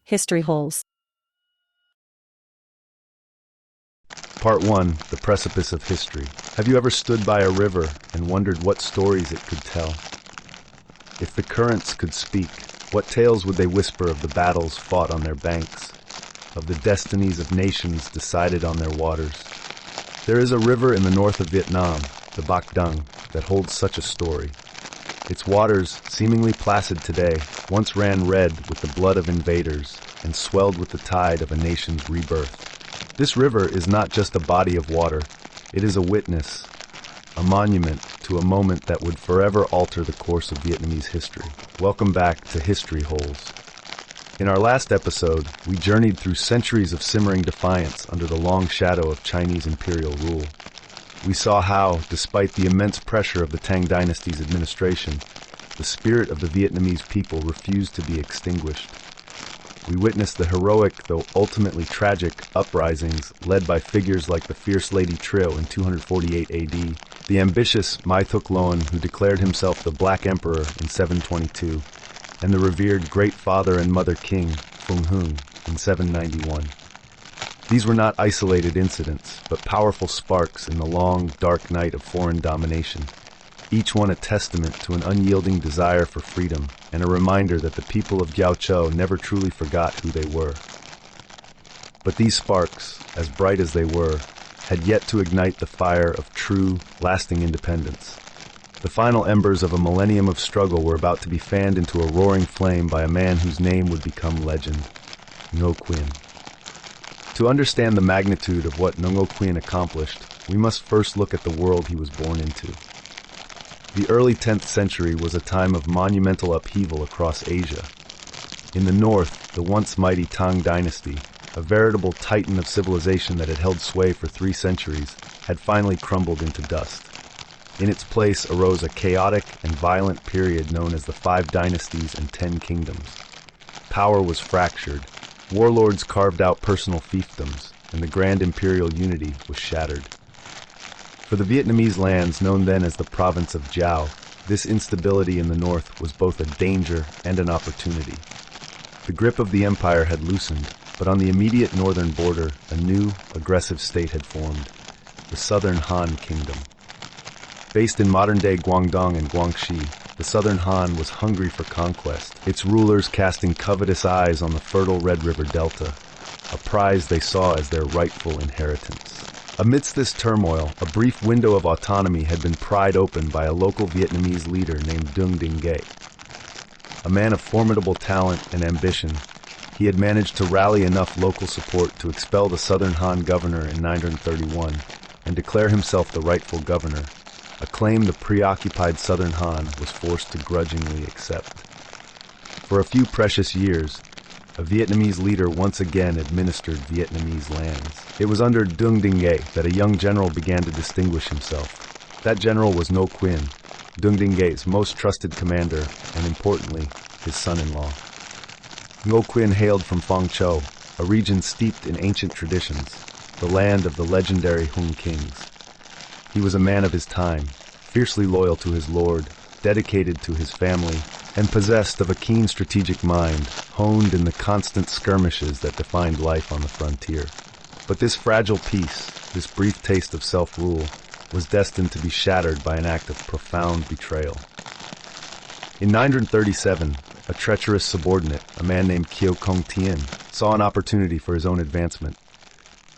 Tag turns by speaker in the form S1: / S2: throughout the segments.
S1: History holes.
S2: Part 1. The Precipice of History. Have you ever stood by a river and wondered what stories it could tell? If the currents could speak, what tales would they whisper of the battles fought on their banks, of the destinies of nations decided on their waters? There is a river in the north of Vietnam, the Bạch Đằng, that holds such a story. Its waters, seemingly placid today, once ran red with the blood of invaders and swelled with the tide of a nation's rebirth. This river is not just a body of water, it is a witness, a monument to a moment that would forever alter the course of Vietnamese history. Welcome back to History Holes. In our last episode, we journeyed through centuries of simmering defiance under the long shadow of Chinese imperial rule. We saw how, despite the immense pressure of the Tang Dynasty's administration, the spirit of the Vietnamese people refused to be extinguished. We witnessed the heroic, though ultimately tragic, uprisings led by figures like the fierce Lady Triều in 248 AD, the ambitious Mai Thúc Loan who declared himself the Black Emperor in 722, and the revered Great Father and Mother King, Phung Hung, in 791. These were not isolated incidents, but powerful sparks in the long, dark night of foreign domination, each one a testament to an unyielding desire for freedom and a reminder that the people of Giao Châu never truly forgot who they were. But these sparks, as bright as they were, had yet to ignite the fire of true, lasting independence. The final embers of a millennium of struggle were about to be fanned into a roaring flame by a man whose name would become legend, Ngô Quyền. To understand the magnitude of what Ngô Quyền accomplished, we must first look at the world he was born into. The early 10th century was a time of monumental upheaval across Asia. In the north, the once mighty Tang Dynasty, a veritable titan of civilization that had held sway for 3 centuries, had finally crumbled into dust. In its place arose a chaotic and violent period known as the 5 Dynasties and 10 Kingdoms. Power was fractured, warlords carved out personal fiefdoms, and the grand imperial unity was shattered. For the Vietnamese lands known then as the province of Giao, this instability in the north was both a danger and an opportunity. The grip of the empire had loosened, but on the immediate northern border, a new, aggressive state had formed, the Southern Han Kingdom. Based in modern-day Guangdong and Guangxi, the Southern Han was hungry for conquest, its rulers casting covetous eyes on the fertile Red River Delta, a prize they saw as their rightful inheritance. Amidst this turmoil, a brief window of autonomy had been pried open by a local Vietnamese leader named Dung Dinh Nghệ. A man of formidable talent and ambition, he had managed to rally enough local support to expel the Southern Han governor in 931 and declare himself the rightful governor, a claim the preoccupied Southern Han was forced to grudgingly accept. For a few precious years, a Vietnamese leader once again administered Vietnamese lands. It was under Dung Dinh Nghệ that a young general began to distinguish himself. That general was Ngô Quyền, Dung Dinh Nghệ most trusted commander, and importantly, his son-in-law. Ngô Quyền hailed from Phong Châu, a region steeped in ancient traditions, the land of the legendary Hung kings. He was a man of his time, fiercely loyal to his lord, dedicated to his family, and possessed of a keen strategic mind, honed in the constant skirmishes that defined life on the frontier. But this fragile peace, this brief taste of self-rule, was destined to be shattered by an act of profound betrayal. In 937, a treacherous subordinate, a man named Kieu Công Tien, saw an opportunity for his own advancement.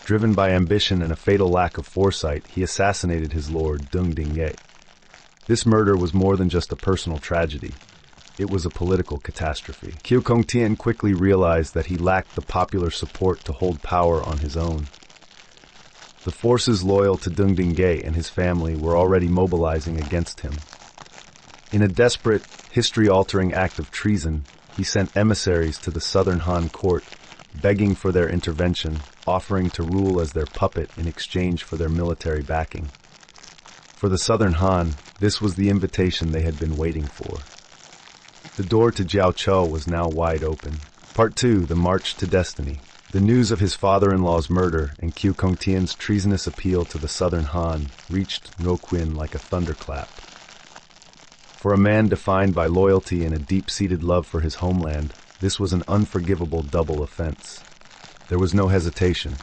S2: Driven by ambition and a fatal lack of foresight, he assassinated his lord, Dung Dinh Nghệ. This murder was more than just a personal tragedy. It was a political catastrophe. Kieu Công Tien quickly realized that he lacked the popular support to hold power on his own. The forces loyal to Dung Dinh Nghệ and his family were already mobilizing against him. In a desperate, history-altering act of treason, he sent emissaries to the Southern Han court, begging for their intervention, offering to rule as their puppet in exchange for their military backing. For the Southern Han, this was the invitation they had been waiting for. The door to Giao Châu was now wide open. Part 2, The March to Destiny. The news of his father-in-law's murder and Kieu Công Tien's treasonous appeal to the Southern Han reached Ngô Quyền like a thunderclap. For a man defined by loyalty and a deep-seated love for his homeland, This was an unforgivable double offense. There was no hesitation.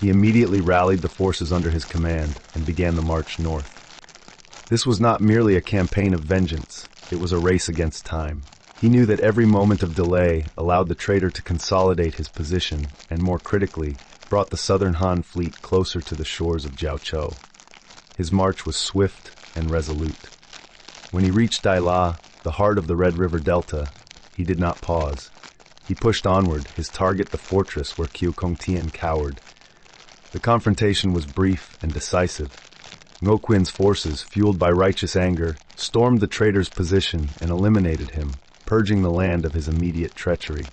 S2: He immediately rallied the forces under his command and began the march north. This was not merely a campaign of vengeance, it was a race against time. He knew that every moment of delay allowed the traitor to consolidate his position and, more critically, brought the southern Han fleet closer to the shores of Jiaoqiu. His march was swift and resolute. When he reached Daila, the heart of the Red River Delta, he did not pause. He pushed onward, his target the fortress where Qiu Kongtian cowered. The confrontation was brief and decisive. Ngô Quyền forces, fueled by righteous anger, stormed the traitor's position and eliminated him, purging the land of his immediate treachery.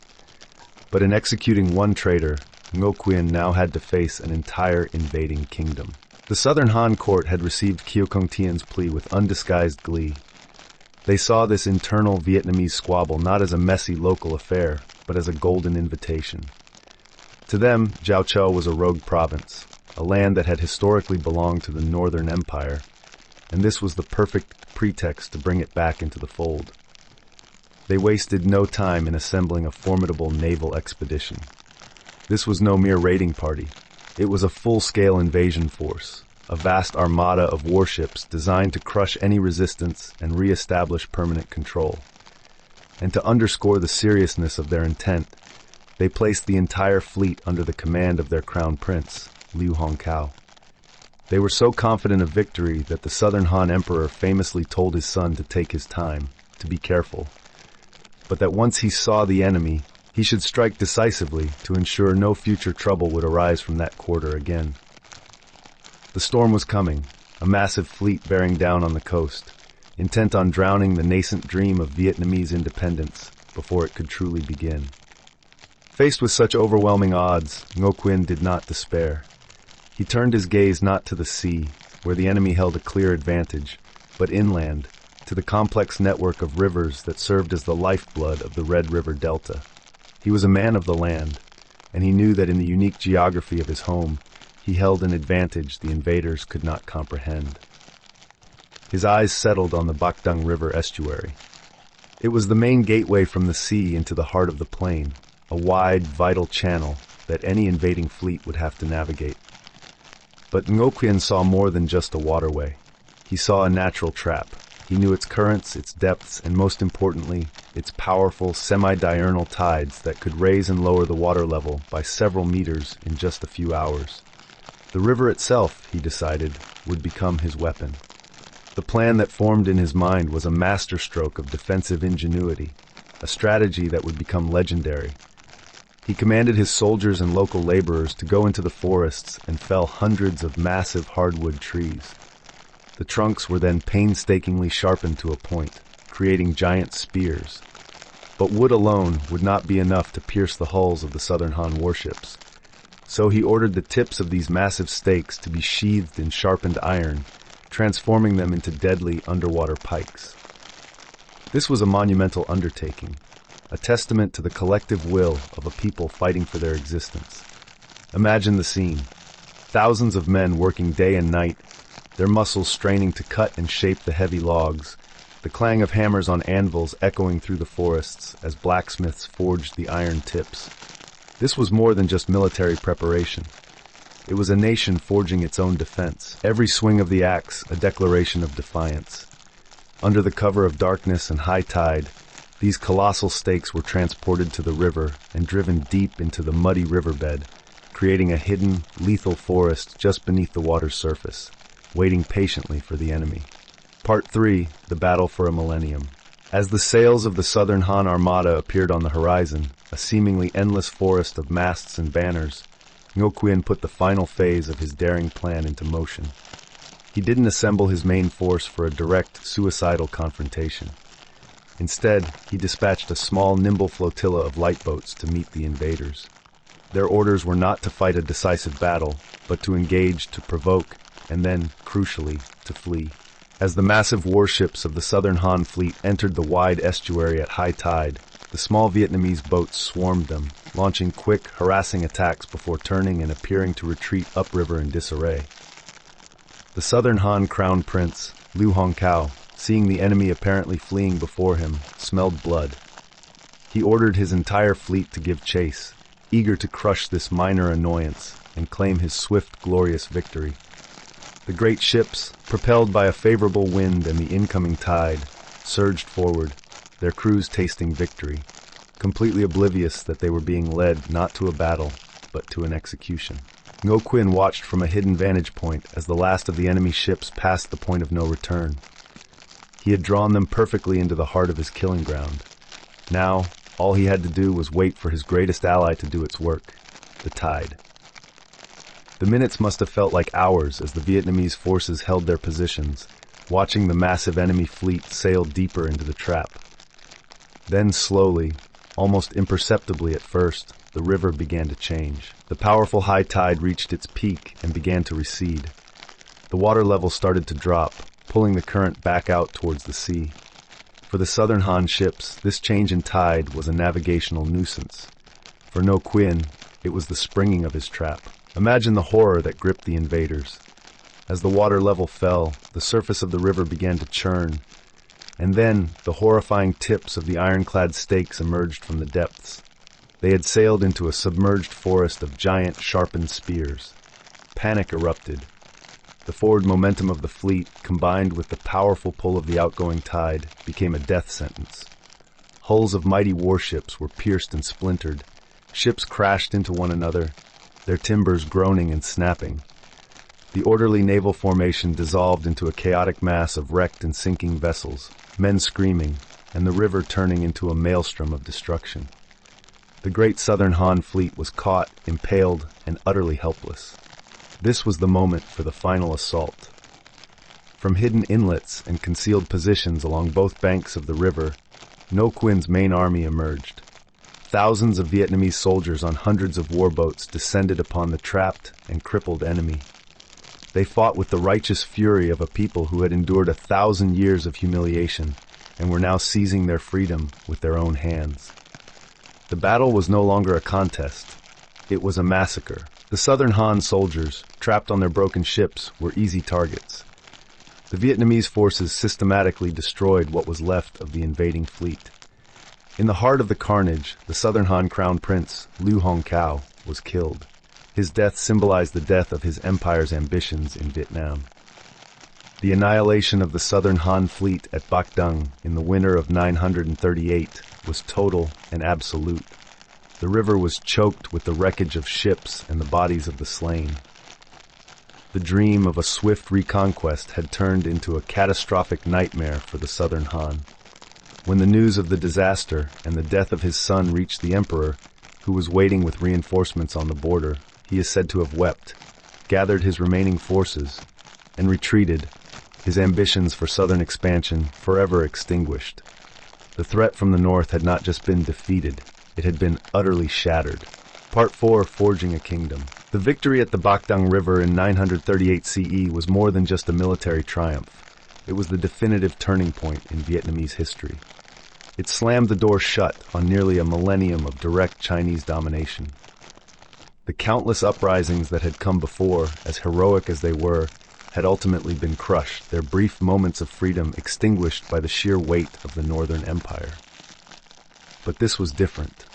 S2: But in executing one traitor, Ngô Quyền now had to face an entire invading kingdom. The southern Han court had received Qiu Kongtian's plea with undisguised glee. They saw this internal Vietnamese squabble not as a messy local affair, but as a golden invitation. To them, Jiaoqiu was a rogue province, a land that had historically belonged to the Northern Empire, and this was the perfect pretext to bring it back into the fold. They wasted no time in assembling a formidable naval expedition. This was no mere raiding party. It was a full-scale invasion force, a vast armada of warships designed to crush any resistance and re-establish permanent control. And to underscore the seriousness of their intent, they placed the entire fleet under the command of their crown prince, Liu Hongqiao. They were so confident of victory that the southern Han emperor famously told his son to take his time, to be careful, but that once he saw the enemy, he should strike decisively to ensure no future trouble would arise from that quarter again. The storm was coming, a massive fleet bearing down on the coast, intent on drowning the nascent dream of Vietnamese independence before it could truly begin. Faced with such overwhelming odds, Ngô Quyền did not despair. He turned his gaze not to the sea, where the enemy held a clear advantage, but inland, to the complex network of rivers that served as the lifeblood of the Red River Delta. He was a man of the land, and he knew that in the unique geography of his home, he held an advantage the invaders could not comprehend. His eyes settled on the Bạch Đằng River estuary. It was the main gateway from the sea into the heart of the plain, a wide, vital channel that any invading fleet would have to navigate. But Ngô Quyền saw more than just a waterway. He saw a natural trap. He knew its currents, its depths, and most importantly, its powerful semi-diurnal tides that could raise and lower the water level by several meters in just a few hours. The river itself, he decided, would become his weapon. The plan that formed in his mind was a masterstroke of defensive ingenuity, a strategy that would become legendary. He commanded his soldiers and local laborers to go into the forests and fell hundreds of massive hardwood trees. The trunks were then painstakingly sharpened to a point, creating giant spears. But wood alone would not be enough to pierce the hulls of the southern Han warships. So he ordered the tips of these massive stakes to be sheathed in sharpened iron, transforming them into deadly underwater pikes. This was a monumental undertaking, a testament to the collective will of a people fighting for their existence. Imagine the scene. Thousands of men working day and night, their muscles straining to cut and shape the heavy logs, the clang of hammers on anvils echoing through the forests as blacksmiths forged the iron tips. This was more than just military preparation. It was a nation forging its own defense, every swing of the axe a declaration of defiance. Under the cover of darkness and high tide, these colossal stakes were transported to the river and driven deep into the muddy riverbed, creating a hidden, lethal forest just beneath the water's surface, waiting patiently for the enemy. Part 3, the battle for a millennium. As the sails of the southern Han armada appeared on the horizon, a seemingly endless forest of masts and banners, Ngô Quyền put the final phase of his daring plan into motion. He didn't assemble his main force for a direct, suicidal confrontation. Instead, he dispatched a small, nimble flotilla of light boats to meet the invaders. Their orders were not to fight a decisive battle, but to engage, to provoke, and then, crucially, to flee. As the massive warships of the southern Han fleet entered the wide estuary at high tide, the small Vietnamese boats swarmed them, launching quick, harassing attacks before turning and appearing to retreat upriver in disarray. The southern Han crown prince, Liu Hongqiao, seeing the enemy apparently fleeing before him, smelled blood. He ordered his entire fleet to give chase, eager to crush this minor annoyance and claim his swift, glorious victory. The great ships, propelled by a favorable wind and the incoming tide, surged forward, their crews tasting victory, completely oblivious that they were being led not to a battle, but to an execution. Ngô Quyền watched from a hidden vantage point as the last of the enemy ships passed the point of no return. He had drawn them perfectly into the heart of his killing ground. Now, all he had to do was wait for his greatest ally to do its work, the tide. The minutes must have felt like hours as the Vietnamese forces held their positions, watching the massive enemy fleet sail deeper into the trap. Then slowly, almost imperceptibly at first, the river began to change. The powerful high tide reached its peak and began to recede. The water level started to drop, pulling the current back out towards the sea. For the Southern Han ships, this change in tide was a navigational nuisance. For Ngô Quyền, it was the springing of his trap. Imagine the horror that gripped the invaders. As the water level fell, the surface of the river began to churn, and then the horrifying tips of the ironclad stakes emerged from the depths. They had sailed into a submerged forest of giant, sharpened spears. Panic erupted. The forward momentum of the fleet, combined with the powerful pull of the outgoing tide, became a death sentence. Hulls of mighty warships were pierced and splintered. Ships crashed into one another, their timbers groaning and snapping. The orderly naval formation dissolved into a chaotic mass of wrecked and sinking vessels, men screaming, and the river turning into a maelstrom of destruction. The great Southern Han fleet was caught, impaled, and utterly helpless. This was the moment for the final assault. From hidden inlets and concealed positions along both banks of the river, Ngô Quyền main army emerged. Thousands of Vietnamese soldiers on hundreds of warboats descended upon the trapped and crippled enemy. They fought with the righteous fury of a people who had endured 1,000 years of humiliation and were now seizing their freedom with their own hands. The battle was no longer a contest. It was a massacre. The Southern Han soldiers, trapped on their broken ships, were easy targets. The Vietnamese forces systematically destroyed what was left of the invading fleet. In the heart of the carnage, the Southern Han crown prince, Lưu Hồng Cao, was killed. His death symbolized the death of his empire's ambitions in Vietnam. The annihilation of the Southern Han fleet at Bạch Đằng in the winter of 938 was total and absolute. The river was choked with the wreckage of ships and the bodies of the slain. The dream of a swift reconquest had turned into a catastrophic nightmare for the Southern Han. When the news of the disaster and the death of his son reached the emperor, who was waiting with reinforcements on the border, he is said to have wept, gathered his remaining forces, and retreated, his ambitions for southern expansion forever extinguished. The threat from the north had not just been defeated, it had been utterly shattered. Part 4, Forging a Kingdom. The victory at the Bạch Đằng River in 938 CE was more than just a military triumph. It was the definitive turning point in Vietnamese history. It slammed the door shut on nearly a millennium of direct Chinese domination. The countless uprisings that had come before, as heroic as they were, had ultimately been crushed, their brief moments of freedom extinguished by the sheer weight of the Northern Empire. But this was different.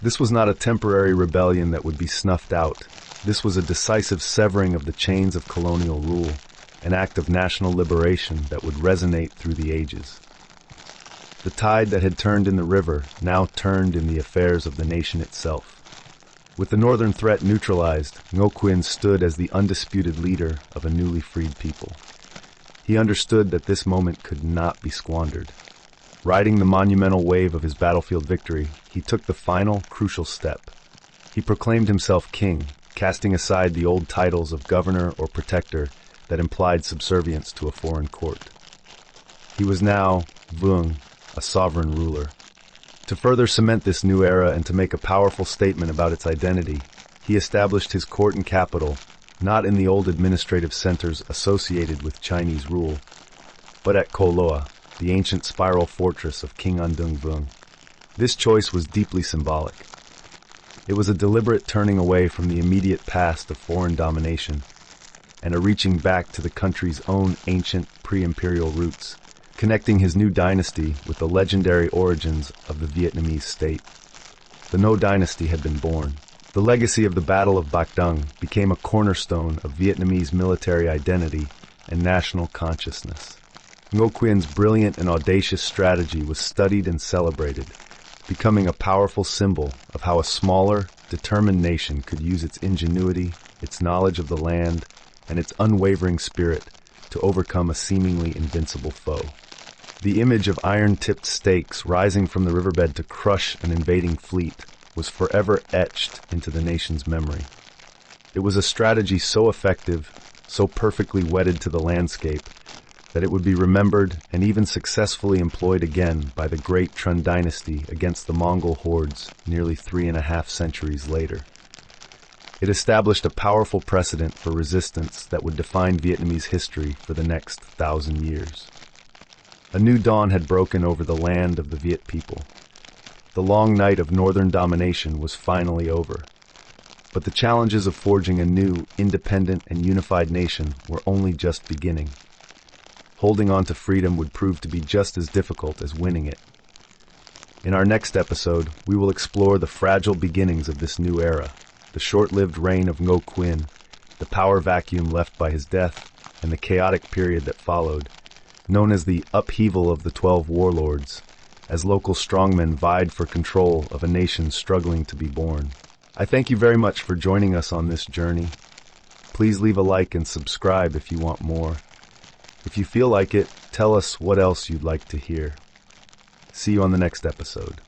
S2: This was not a temporary rebellion that would be snuffed out. This was a decisive severing of the chains of colonial rule, an act of national liberation that would resonate through the ages. The tide that had turned in the river now turned in the affairs of the nation itself. With the northern threat neutralized, Ngô Quyền stood as the undisputed leader of a newly freed people. He understood that this moment could not be squandered. Riding the monumental wave of his battlefield victory, he took the final, crucial step. He proclaimed himself king, casting aside the old titles of governor or protector that implied subservience to a foreign court. He was now Vương, a sovereign ruler. To further cement this new era and to make a powerful statement about its identity, he established his court and capital, not in the old administrative centers associated with Chinese rule, but at Cô Loa, the ancient spiral fortress of King Undung Vương. This choice was deeply symbolic. It was a deliberate turning away from the immediate past of foreign domination and a reaching back to the country's own ancient pre-imperial roots, connecting his new dynasty with the legendary origins of the Vietnamese state. The Ngô dynasty had been born. The legacy of the Battle of Bạch Đằng became a cornerstone of Vietnamese military identity and national consciousness. Ngô Quyền brilliant and audacious strategy was studied and celebrated, becoming a powerful symbol of how a smaller, determined nation could use its ingenuity, its knowledge of the land, and its unwavering spirit to overcome a seemingly invincible foe. The image of iron-tipped stakes rising from the riverbed to crush an invading fleet was forever etched into the nation's memory. It was a strategy so effective, so perfectly wedded to the landscape, that it would be remembered and even successfully employed again by the great Tang Dynasty against the Mongol hordes nearly 3.5 centuries later. It established a powerful precedent for resistance that would define Vietnamese history for the next 1,000 years. A new dawn had broken over the land of the Viet people. The long night of northern domination was finally over. But the challenges of forging a new, independent, and unified nation were only just beginning. Holding on to freedom would prove to be just as difficult as winning it. In our next episode, we will explore the fragile beginnings of this new era, the short-lived reign of Ngô Quyền, the power vacuum left by his death, and the chaotic period that followed, known as the upheaval of the 12 warlords, as local strongmen vied for control of a nation struggling to be born. I thank you very much for joining us on this journey. Please leave a like and subscribe if you want more. If you feel like it, tell us what else you'd like to hear. See you on the next episode.